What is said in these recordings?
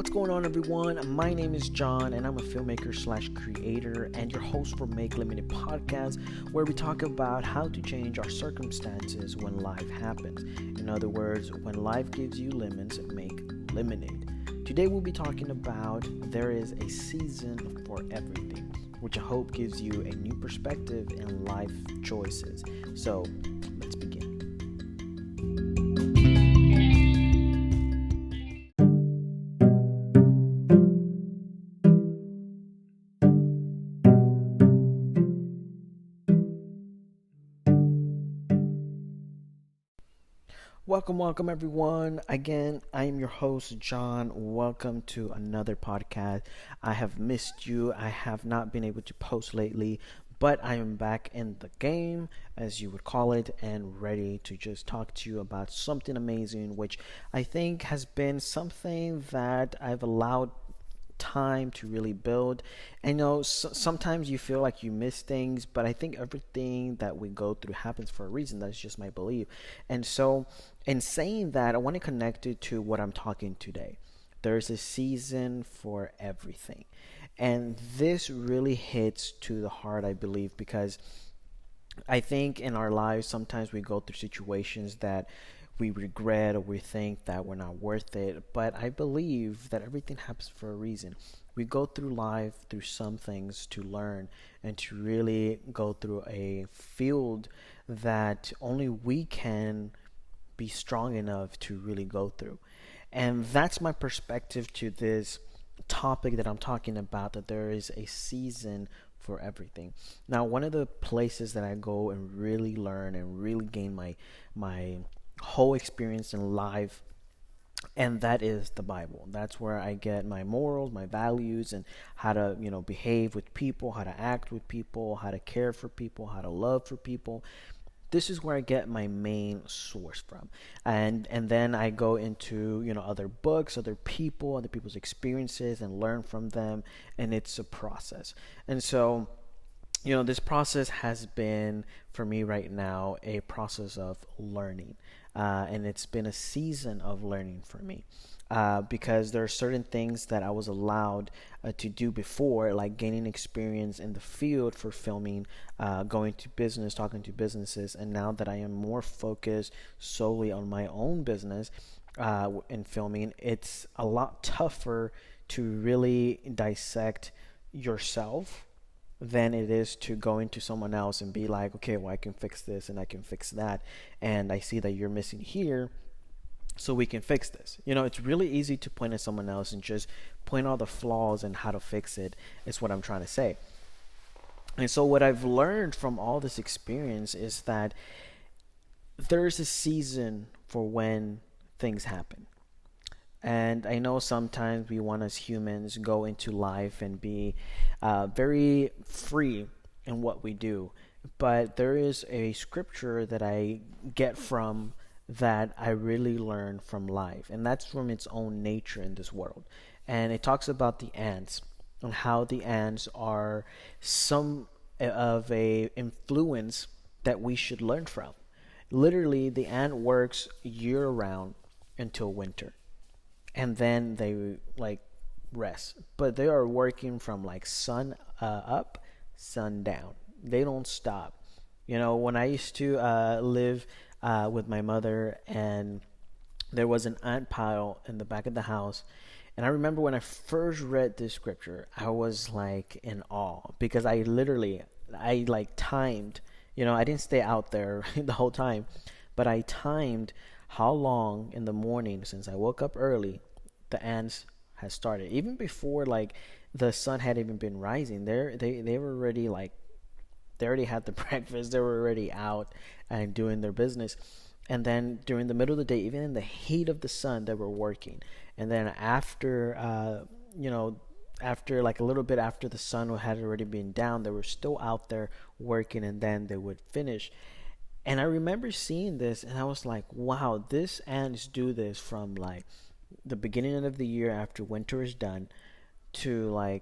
What's going on, everyone? My name is John, and I'm a filmmaker slash creator and your host for Make Limited Podcast, where we talk about how to change our circumstances when life happens. In other words, when life gives you lemons, make lemonade. Today, we'll be talking about there is a season for everything, which I hope gives you a new perspective in life choices. So, let's begin. Welcome, everyone. Again, I am your host, John. Welcome to another podcast. I have missed you. I have not been able to post lately, but I am back in the game, as you would call it, and ready to just talk to you about something amazing, which I think has been something that I've allowed time to really build. And sometimes you feel like you miss things, but I think everything that we go through happens for a reason. That's just my belief. And so, in saying that, I want to connect it to what I'm talking today. There's a season for everything. And this really hits to the heart, I believe, because I think in our lives, sometimes we go through situations that we regret or we think that we're not worth it. But I believe that everything happens for a reason. We go through life through some things to learn and to really go through a field that only we can be strong enough to really go through. And that's my perspective to this topic that I'm talking about, that there is a season for everything. Now, one of the places that I go and really learn and really gain my whole experience in life, and that is the Bible. That's where I get my morals, my values, and how to behave with people, how to act with people, how to care for people, how to love for people. This is where I get my main source from. And then I go into other books, other people, other people's experiences, and learn from them. And it's a process. And so this process has been, for me right now, a process of learning. And it's been a season of learning for me. Because there are certain things that I was allowed to do before, like gaining experience in the field for filming, going to business, talking to businesses. And now that I am more focused solely on my own business in filming, it's a lot tougher to really dissect yourself than it is to go into someone else and be like, okay, well, I can fix this and I can fix that. And I see that you're missing here, so we can fix this. It's really easy to point at someone else and just point all the flaws and how to fix it, is what I'm trying to say. And so what I've learned from all this experience is that there's a season for when things happen. And I know sometimes we want, as humans, go into life and be very free in what we do. But there is a scripture that I get from that I really learned from life, and that's from its own nature in this world. And it talks about the ants and how the ants are some of a influence that we should learn from. Literally, the ant works year round until winter, and then they rest. But they are working from sun up, sun down. They don't stop. When I used to live with my mother, and there was an ant pile in the back of the house. And I remember when I first read this scripture, I was in awe, because I timed, I didn't stay out there the whole time, but I timed how long in the morning, since I woke up early, the ants had started. Even before the sun had even been rising, they were already they already had the breakfast. They were already out and doing their business. And then during the middle of the day, even in the heat of the sun, they were working. And then after, after a little bit after the sun had already been down, they were still out there working, and then they would finish. And I remember seeing this, and I was like, wow, this ants do this from the beginning of the year after winter is done to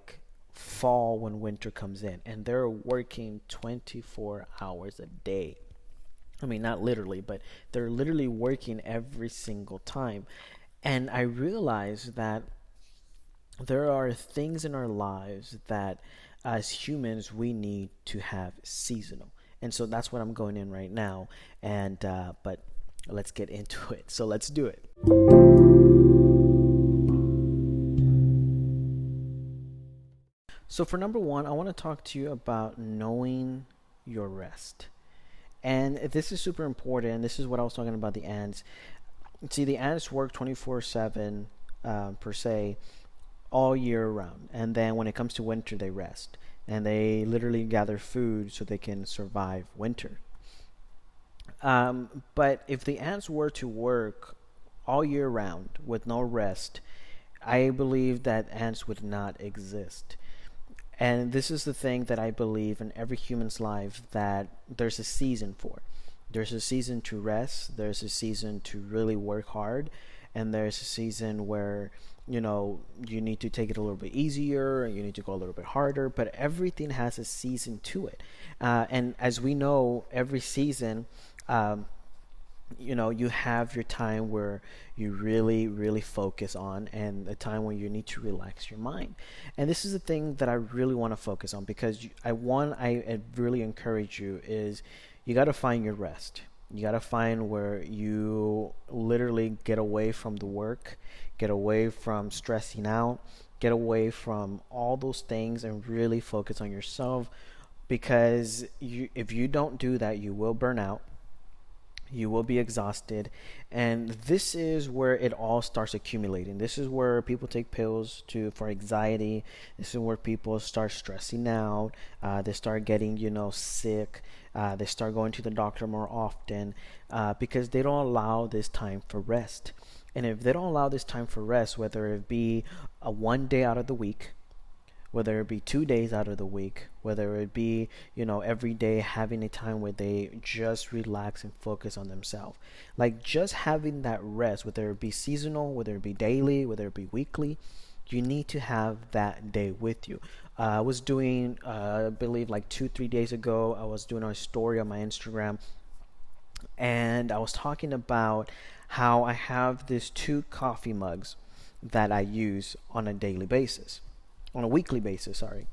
fall when winter comes in, and they're working 24 hours a day. I mean, not literally, but they're literally working every single time. And I realized that there are things in our lives that as humans we need to have seasonal, and so that's what I'm going in right now. And but let's get into it, so let's do it. So for number one, I want to talk to you about knowing your rest. And this is super important. This is what I was talking about, the ants. See, the ants work 24/7 per se, all year round. And then when it comes to winter, they rest. And they literally gather food so they can survive winter. But if the ants were to work all year round with no rest, I believe that ants would not exist. And this is the thing that I believe in every human's life, that there's a season for. There's a season to rest, there's a season to really work hard, and there's a season where you need to take it a little bit easier and you need to go a little bit harder, but everything has a season to it. And as we know, every season, um, you have your time where you really really focus on, and a time when you need to relax your mind. And this is the thing that I really want to focus on, because I really encourage you is you got to find your rest. You got to find where you literally get away from the work, get away from stressing out, get away from all those things, and really focus on yourself. Because if you don't do that, you will burn out, you will be exhausted, and this is where it all starts accumulating. This is where people take pills to for anxiety. This is where people start stressing out. They start getting sick. They start going to the doctor more often, because they don't allow this time for rest. And if they don't allow this time for rest, whether it be a 1 day out of the week, whether it be 2 days out of the week, whether it be, every day having a time where they just relax and focus on themselves. Like just having that rest, whether it be seasonal, whether it be daily, whether it be weekly, you need to have that day with you. I was doing, I believe like 2, 3 days ago, I was doing a story on my Instagram, and I was talking about how I have these two coffee mugs that I use on a daily basis, on a weekly basis, sorry.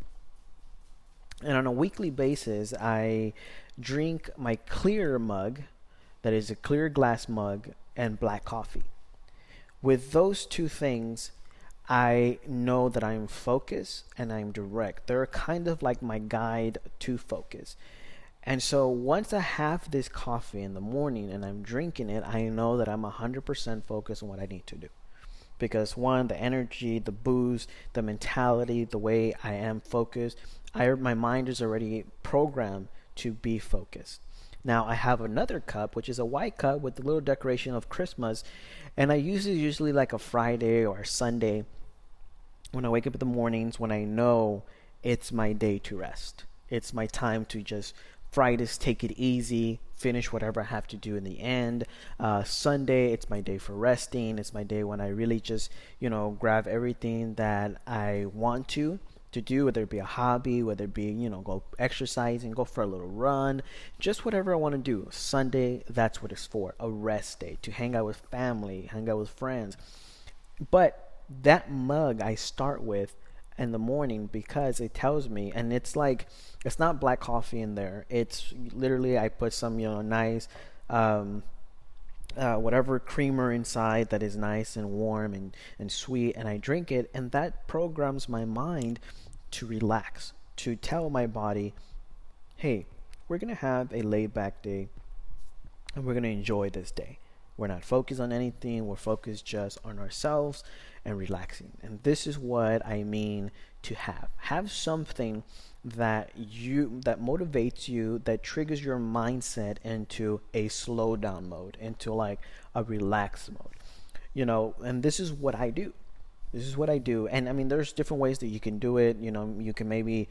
And on a weekly basis, I drink my clear mug, that is a clear glass mug, and black coffee. With those two things, I know that I'm focused and I'm direct. They're kind of like my guide to focus. And so once I have this coffee in the morning and I'm drinking it, I know that I'm 100% focused on what I need to do. Because one, the energy, the boost, the mentality, the way I am focused, my mind is already programmed to be focused. Now I have another cup, which is a white cup with a little decoration of Christmas, and I use it usually like a Friday or a Sunday when I wake up in the mornings, when I know it's my day to rest. It's my time to just Fridays take it easy, finish whatever I have to do in the end. Sunday, it's my day for resting. It's my day when I really just, grab everything that I want to do, whether it be a hobby, whether it be, go exercising, go for a little run, just whatever I want to do. Sunday, that's what it's for, a rest day, to hang out with family, hang out with friends. But that mug I start with in the morning, because it tells me, and it's like, it's not black coffee in there. It's literally, I put some, nice, um, whatever creamer inside that is nice and warm and sweet, and I drink it, and that programs my mind to relax, to tell my body, hey, we're going to have a laid back day and we're going to enjoy this day. We're not focused on anything, we're focused just on ourselves and relaxing. And this is what I mean to have something that motivates you, that triggers your mindset into a slow down mode, into like a relaxed mode. And this is what I do. This is what I do. And I mean, there's different ways that you can do it. You can maybe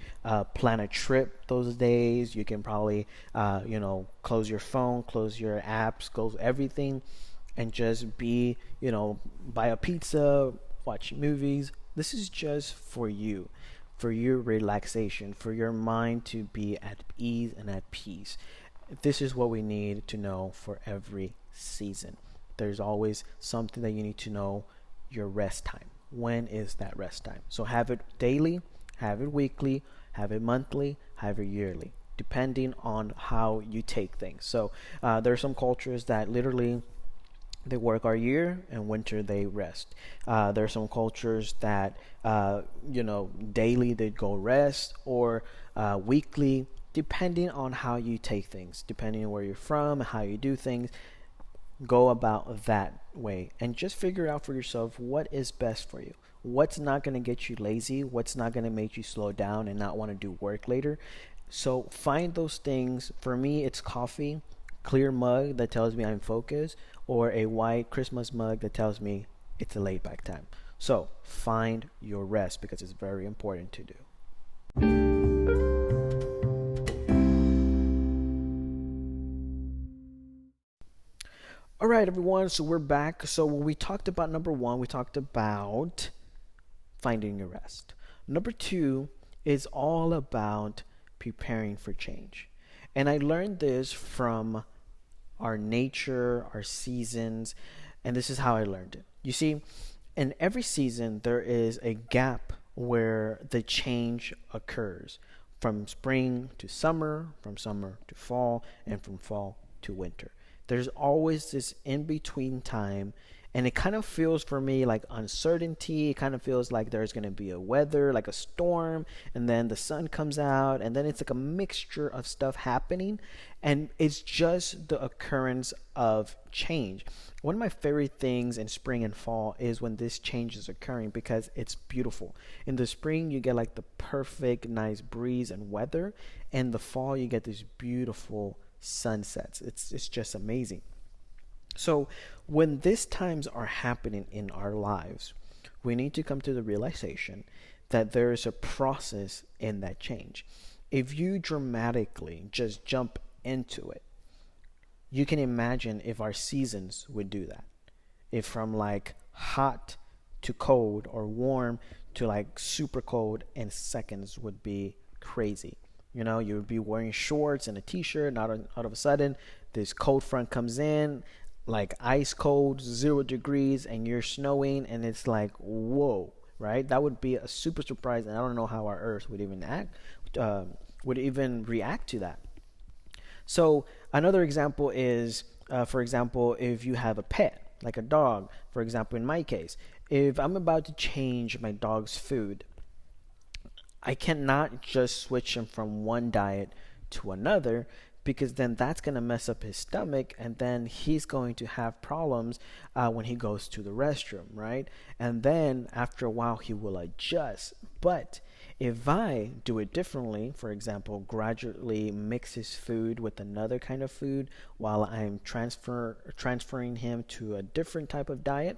plan a trip those days. You can probably close your phone, close your apps, close everything, and just be, buy a pizza, watch movies. This is just for you, for your relaxation, for your mind to be at ease and at peace. This is what we need to know for every season. There's always something that you need to know, your rest time. when is that rest time. So have it daily, have it weekly, have it monthly, have it yearly, depending on how you take things. So there are some cultures that literally they work all year and winter they rest. There are some cultures that daily they go rest, or weekly, depending on how you take things, depending on where you're from, how you do things. Go about that way and just figure out for yourself what is best for you. What's not going to get you lazy, what's not going to make you slow down and not want to do work later. So find those things. For me, it's coffee, clear mug that tells me I'm focused, or a white Christmas mug that tells me it's a laid back time. So find your rest, because it's very important to do. All right, everyone. So we're back. So when we talked about number one, we talked about finding your rest. Number two is all about preparing for change. And I learned this from our nature, our seasons, and this is how I learned it. You see, in every season, there is a gap where the change occurs, from spring to summer, from summer to fall, and from fall to winter. There's always this in between time, and it kind of feels for me like uncertainty. It kind of feels like there's going to be a weather, like a storm, and then the sun comes out, and then it's like a mixture of stuff happening, and it's just the occurrence of change. One of my favorite things in spring and fall is when this change is occurring, because it's beautiful. In the spring, you get like the perfect, nice breeze and weather. In the fall, you get this beautiful sunsets. It's just amazing. So when these times are happening in our lives, we need to come to the realization that there is a process in that change. If you dramatically just jump into it, you can imagine if our seasons would do that. If from like hot to cold, or warm to like super cold in seconds, would be crazy. You would be wearing shorts and a t-shirt, and out of a sudden, this cold front comes in, like ice cold, 0 degrees, and you're snowing, and it's like, whoa, right? That would be a super surprise, and I don't know how our Earth would even react to that. So another example is, for example, if you have a pet, like a dog, for example, in my case, if I'm about to change my dog's food, I cannot just switch him from one diet to another, because then that's going to mess up his stomach, and then he's going to have problems when he goes to the restroom, right? And then after a while, he will adjust. But if I do it differently, for example, gradually mix his food with another kind of food while I'm transferring him to a different type of diet,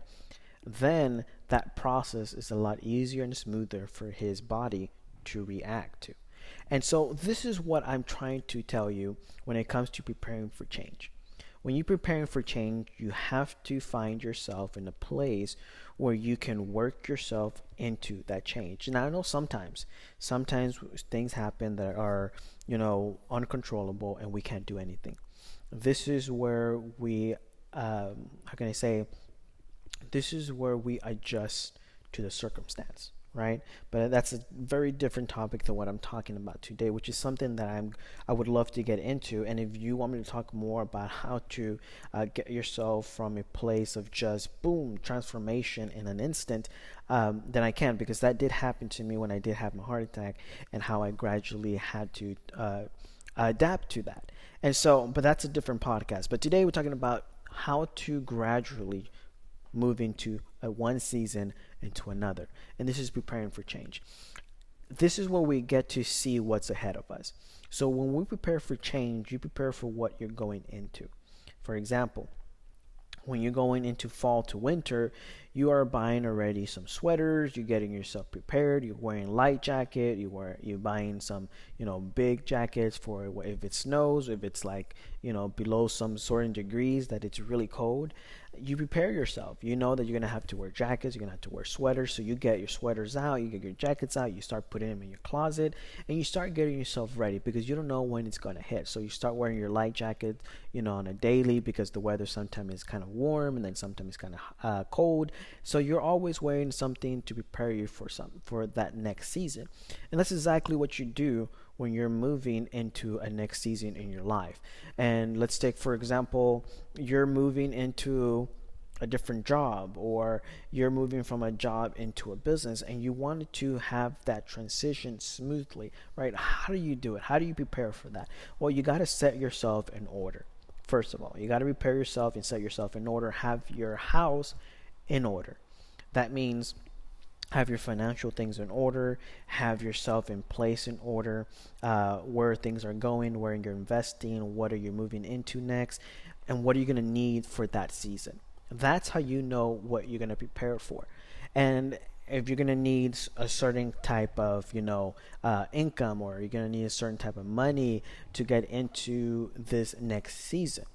then that process is a lot easier and smoother for his body to react to. And so this is what I'm trying to tell you when it comes to preparing for change. When you're preparing for change, you have to find yourself in a place where you can work yourself into that change. And I know sometimes things happen that are, uncontrollable, and we can't do anything. This is where we, this is where we adjust to the circumstance, right? But that's a very different topic than what I'm talking about today, which is something that I would love to get into. And if you want me to talk more about how to get yourself from a place of just boom transformation in an instant, then I can, because that did happen to me when I did have my heart attack, and how I gradually had to adapt to that. And so, but that's a different podcast. But today we're talking about how to gradually move into one season into another, and this is preparing for change. This is where we get to see what's ahead of us. So when we prepare for change, you prepare for what you're going into. For example, when you're going into fall to winter, you are buying already some sweaters, you're getting yourself prepared, you're wearing light jacket, you're buying some, big jackets for if it snows, if it's like, below some certain degrees that it's really cold. You prepare yourself. You know that you're going to have to wear jackets, you're going to have to wear sweaters, so you get your sweaters out, you get your jackets out, you start putting them in your closet, and you start getting yourself ready, because you don't know when it's going to hit. So you start wearing your light jacket, on a daily, because the weather sometimes is kind of warm, and then sometimes it's kind of cold. So you're always wearing something to prepare you for that next season. And that's exactly what you do when you're moving into a next season in your life. And let's take, for example, you're moving into a different job, or you're moving from a job into a business, and you wanted to have that transition smoothly, right? How do you do it? How do you prepare for that? Well, you got to set yourself in order. First of all, you got to prepare yourself and set yourself in order. Have your house in order. That means have your financial things in order, have yourself in place in order, where things are going, where you're investing, what are you moving into next, and what are you going to need for that season. That's how you know what you're going to prepare for. And if you're going to need a certain type of, income, or you're going to need a certain type of money to get into this next season,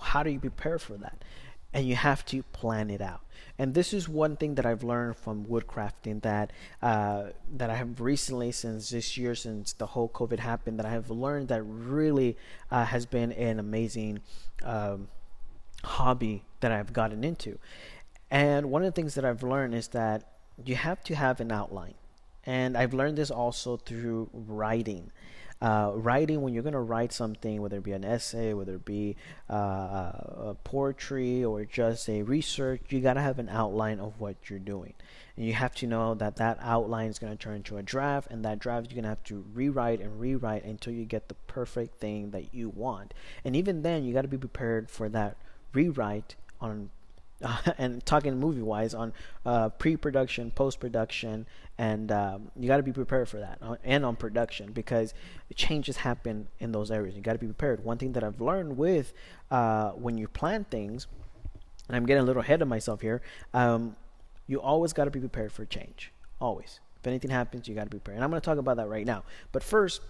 how do you prepare for that? And you have to plan it out. And this is one thing that I've learned from woodcrafting that I have recently, since this year, since the whole COVID happened, that I have learned that really has been an amazing hobby that I've gotten into. And one of the things that I've learned is that you have to have an outline. And I've learned this also through writing. Writing, when you're going to write something, whether it be an essay, whether it be a poetry, or just a research, you got to have an outline of what you're doing. And you have to know that that outline is going to turn into a draft, and that draft you're going to have to rewrite and rewrite until you get the perfect thing that you want. And even then, you got to be prepared for that rewrite on and talking movie wise, on pre-production, post-production, and you got to be prepared for that, and on production, because changes happen in those areas. You got to be prepared. One thing that I've learned with when you plan things, and I'm getting a little ahead of myself here, you always got to be prepared for change. Always. If anything happens, you got to be prepared. And I'm going to talk about that right now. But first,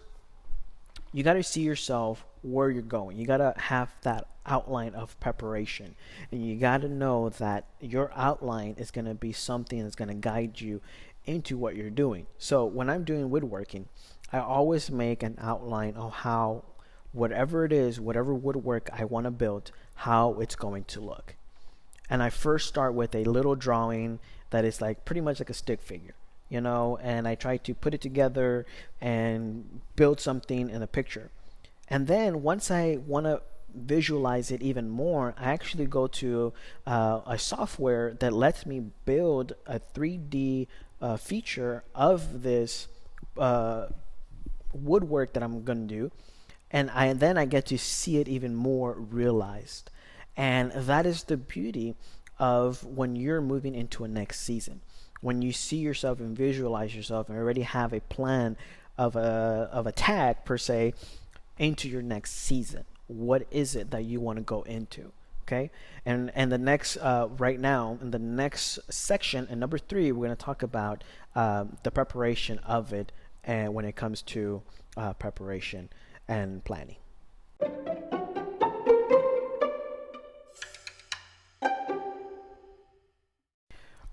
you got to see yourself where you're going. You got to have that outline of preparation. And you got to know that your outline is going to be something that's going to guide you into what you're doing. So when I'm doing woodworking, I always make an outline of how whatever it is, whatever woodwork I want to build, how it's going to look. And I first start with a little drawing that is like pretty much like a stick figure, and I try to put it together and build something in a picture. And then once I want to visualize it even more, I actually go to a software that lets me build a 3D feature of this woodwork that I'm going to do. And then I get to see it even more realized. And that is the beauty of when you're moving into a next season. When you see yourself and visualize yourself and already have a plan of a tag, per se, into your next season. What is it that you want to go into? Okay, and the next right now, in the next section, in number 3, we're going to talk about the preparation of it, and when it comes to preparation and planning.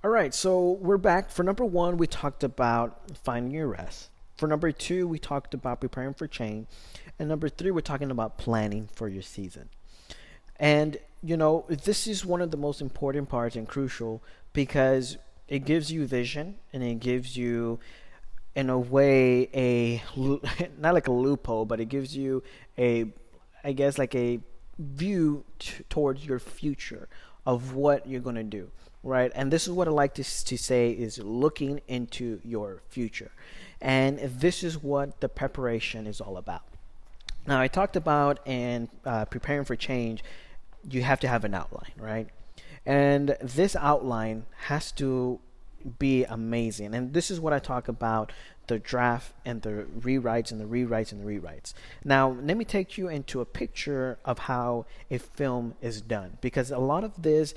All right, so we're back. For number 1, we talked about finding your rest. For number 2, we talked about preparing for change. And number 3, we're talking about planning for your season. And, this is one of the most important parts and crucial, because it gives you vision, and it gives you, in a way, not like a loophole, but it gives you a view towards your future of what you're going to do. Right, and this is what I like to say is looking into your future, and this is what the preparation is all about. Now, I talked about in preparing for change, you have to have an outline, right? And this outline has to be amazing, and this is what I talk about: the draft and the rewrites and the rewrites and the rewrites. Now, let me take you into a picture of how a film is done, because a lot of this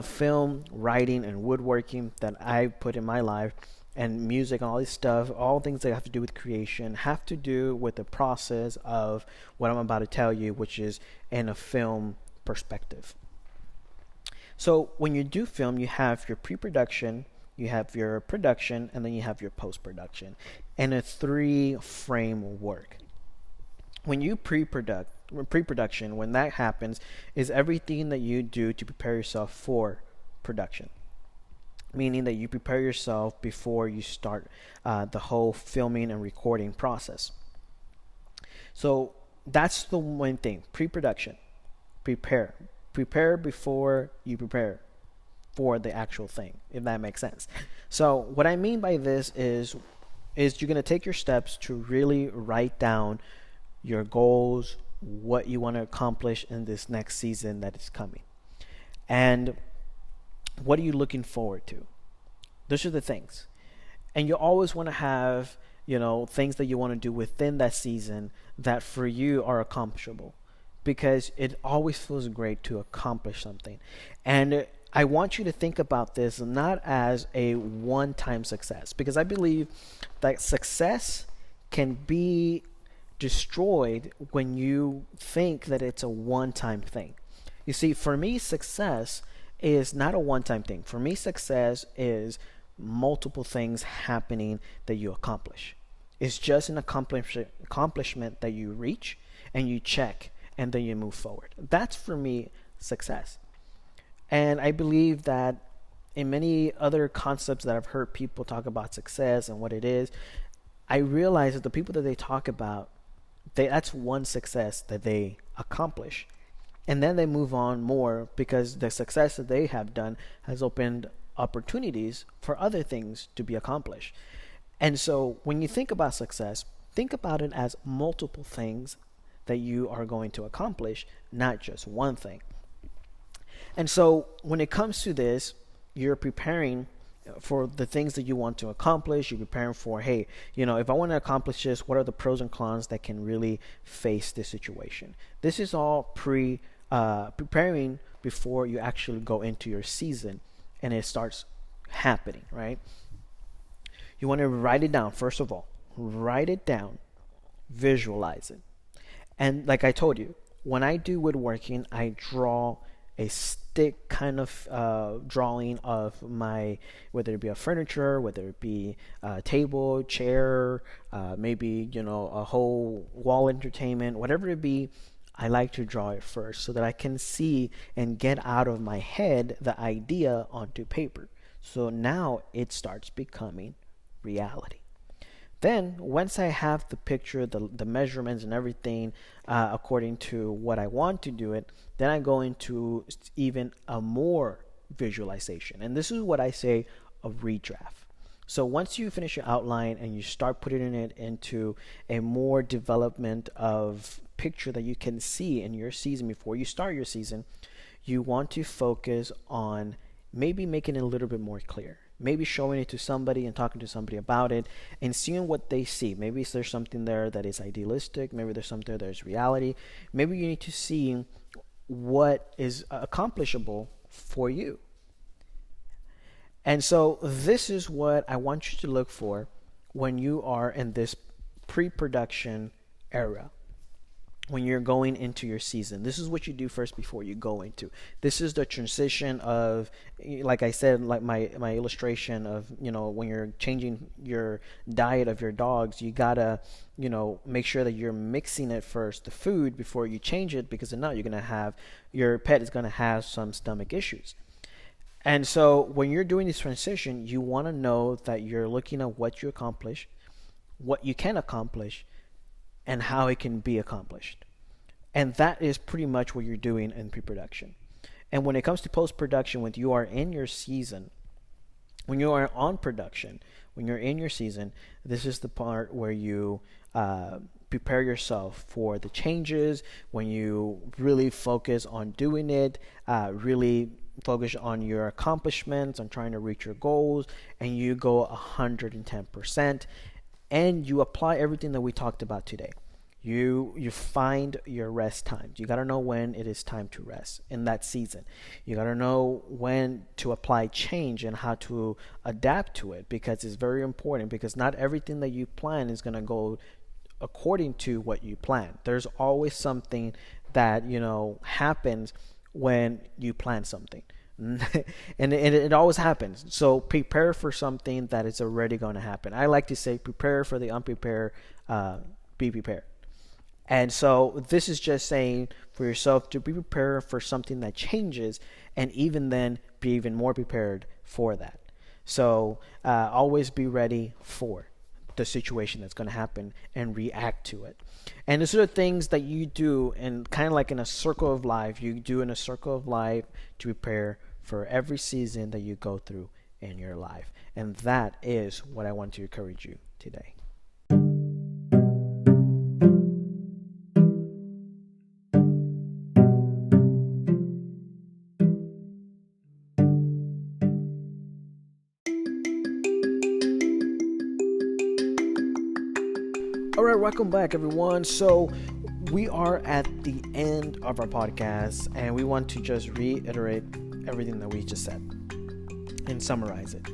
film writing and woodworking that I put in my life, and music and all this stuff, all things that have to do with creation, have to do with the process of what I'm about to tell you, which is in a film perspective. So when you do film, you have your pre-production, you have your production, and then you have your post-production, and a 3-framework. When you pre-production, when that happens, is everything that you do to prepare yourself for production. meaning that you prepare yourself before you start the whole filming and recording process. So that's the one thing: pre-production. Prepare. Prepare before you prepare for the actual thing, if that makes sense. So what I mean by this is you're going to take your steps to really write down your goals, what you want to accomplish in this next season that is coming. And what are you looking forward to? Those are the things. And you always want to have, things that you want to do within that season that for you are accomplishable, because it always feels great to accomplish something. And I want you to think about this not as a one-time success, because I believe that success can be destroyed when you think that it's a one-time thing. You see, for me, success is not a one-time thing. For me, success is multiple things happening that you accomplish. It's just an accomplishment that you reach and you check and then you move forward. That's for me success. And I believe that in many other concepts that I've heard people talk about success and what it is, I realize that the people that they talk about, that's one success that they accomplish. And then they move on more because the success that they have done has opened opportunities for other things to be accomplished. And so when you think about success, think about it as multiple things that you are going to accomplish, not just one thing. And so when it comes to this, you're preparing for the things that you want to accomplish. You're preparing for, hey, if I want to accomplish this, what are the pros and cons that can really face this situation? This is all preparing before you actually go into your season and it starts happening, right? You want to write it down. First of all, write it down, visualize it. And like I told you, when I do woodworking, I draw a stick kind of drawing of my, whether it be a furniture, whether it be a table, chair, maybe, a whole wall entertainment, whatever it be. I like to draw it first so that I can see and get out of my head the idea onto paper. So now it starts becoming reality. Then once I have the picture, the measurements and everything according to what I want to do it, then I go into even a more visualization. And this is what I say a redraft. So once you finish your outline and you start putting it into a more development of picture that you can see in your season before you start your season, you want to focus on maybe making it a little bit more clear. Maybe showing it to somebody and talking to somebody about it and seeing what they see. Maybe there's something there that is idealistic. Maybe there's something there that is reality. Maybe you need to see what is accomplishable for you. And so this is what I want you to look for when you are in this pre-production era. When you're going into your season, this is what you do first before you go into. This is the transition of, like I said, like my illustration of, when you're changing your diet of your dogs, you gotta, make sure that you're mixing it first, the food, before you change it, because if not, your pet is gonna have some stomach issues. And so when you're doing this transition, you want to know that you're looking at what you accomplish, what you can accomplish, and how it can be accomplished. And that is pretty much what you're doing in pre-production. And when it comes to post-production, when you are in your season, when you are on production, when you're in your season, this is the part where you prepare yourself for the changes, when you really focus on doing it, really focus on your accomplishments, on trying to reach your goals, and you go 110%. And you apply everything that we talked about today. You find your rest times. You got to know when it is time to rest in that season. You got to know when to apply change and how to adapt to it, because it's very important, because not everything that you plan is going to go according to what you plan. There's always something that, happens when you plan something. and it always happens. So prepare for something that is already going to happen. I like to say, prepare for the unprepared, be prepared. And so this is just saying for yourself to be prepared for something that changes, and even then be even more prepared for that. So always be ready for the situation that's going to happen and react to it. And these are the things that you do, and kind of like in a circle of life, you do in a circle of life to prepare for every season that you go through in your life. And that is what I want to encourage you today. All right, welcome back, everyone. So we are at the end of our podcast, and we want to just reiterate everything that we just said and summarize it.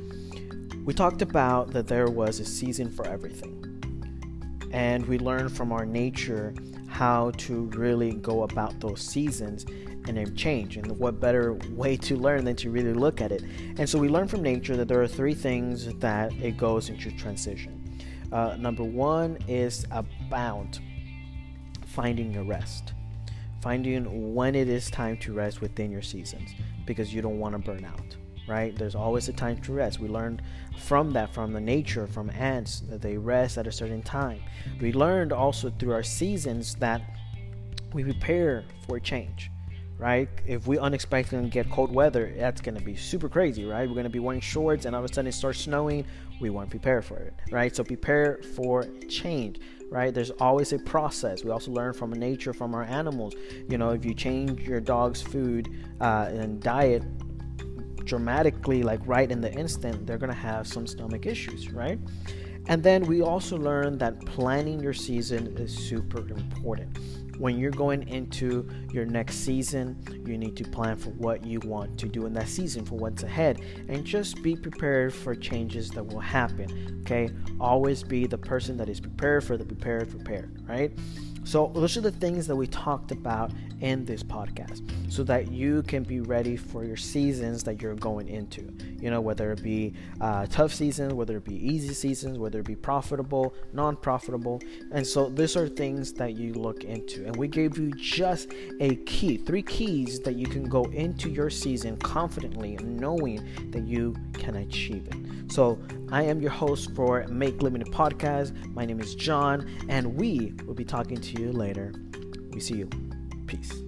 We talked about that there was a season for everything, and we learned from our nature how to really go about those seasons and then change. And what better way to learn than to really look at it? And so we learned from nature that there are three things that it goes into transition. Number one is about finding your rest, finding when it is time to rest within your seasons, because you don't want to burn out, right? There's always a time to rest. We learned from that, from the nature, from ants, that they rest at a certain time. We learned also through our seasons that we prepare for change, right? If we unexpectedly get cold weather, that's going to be super crazy, right? We're going to be wearing shorts and all of a sudden it starts snowing. We want to prepare for it, right? So prepare for change, right? There's always a process. We also learn from nature, from our animals. If you change your dog's food and diet dramatically, like right in the instant, they're going to have some stomach issues, right? And then we also learn that planning your season is super important. When you're going into your next season, you need to plan for what you want to do in that season, for what's ahead, and just be prepared for changes that will happen, okay? Always be the person that is prepared for the prepared, right? So those are the things that we talked about in this podcast, so that you can be ready for your seasons that you're going into, whether it be tough seasons, whether it be easy seasons, whether it be profitable, non-profitable. And so these are things that you look into, and we gave you just three keys that you can go into your season confidently, knowing that you can achieve it. So I am your host for Make Limited Podcast. My name is John, and we will be talking to you later. We see you. Peace.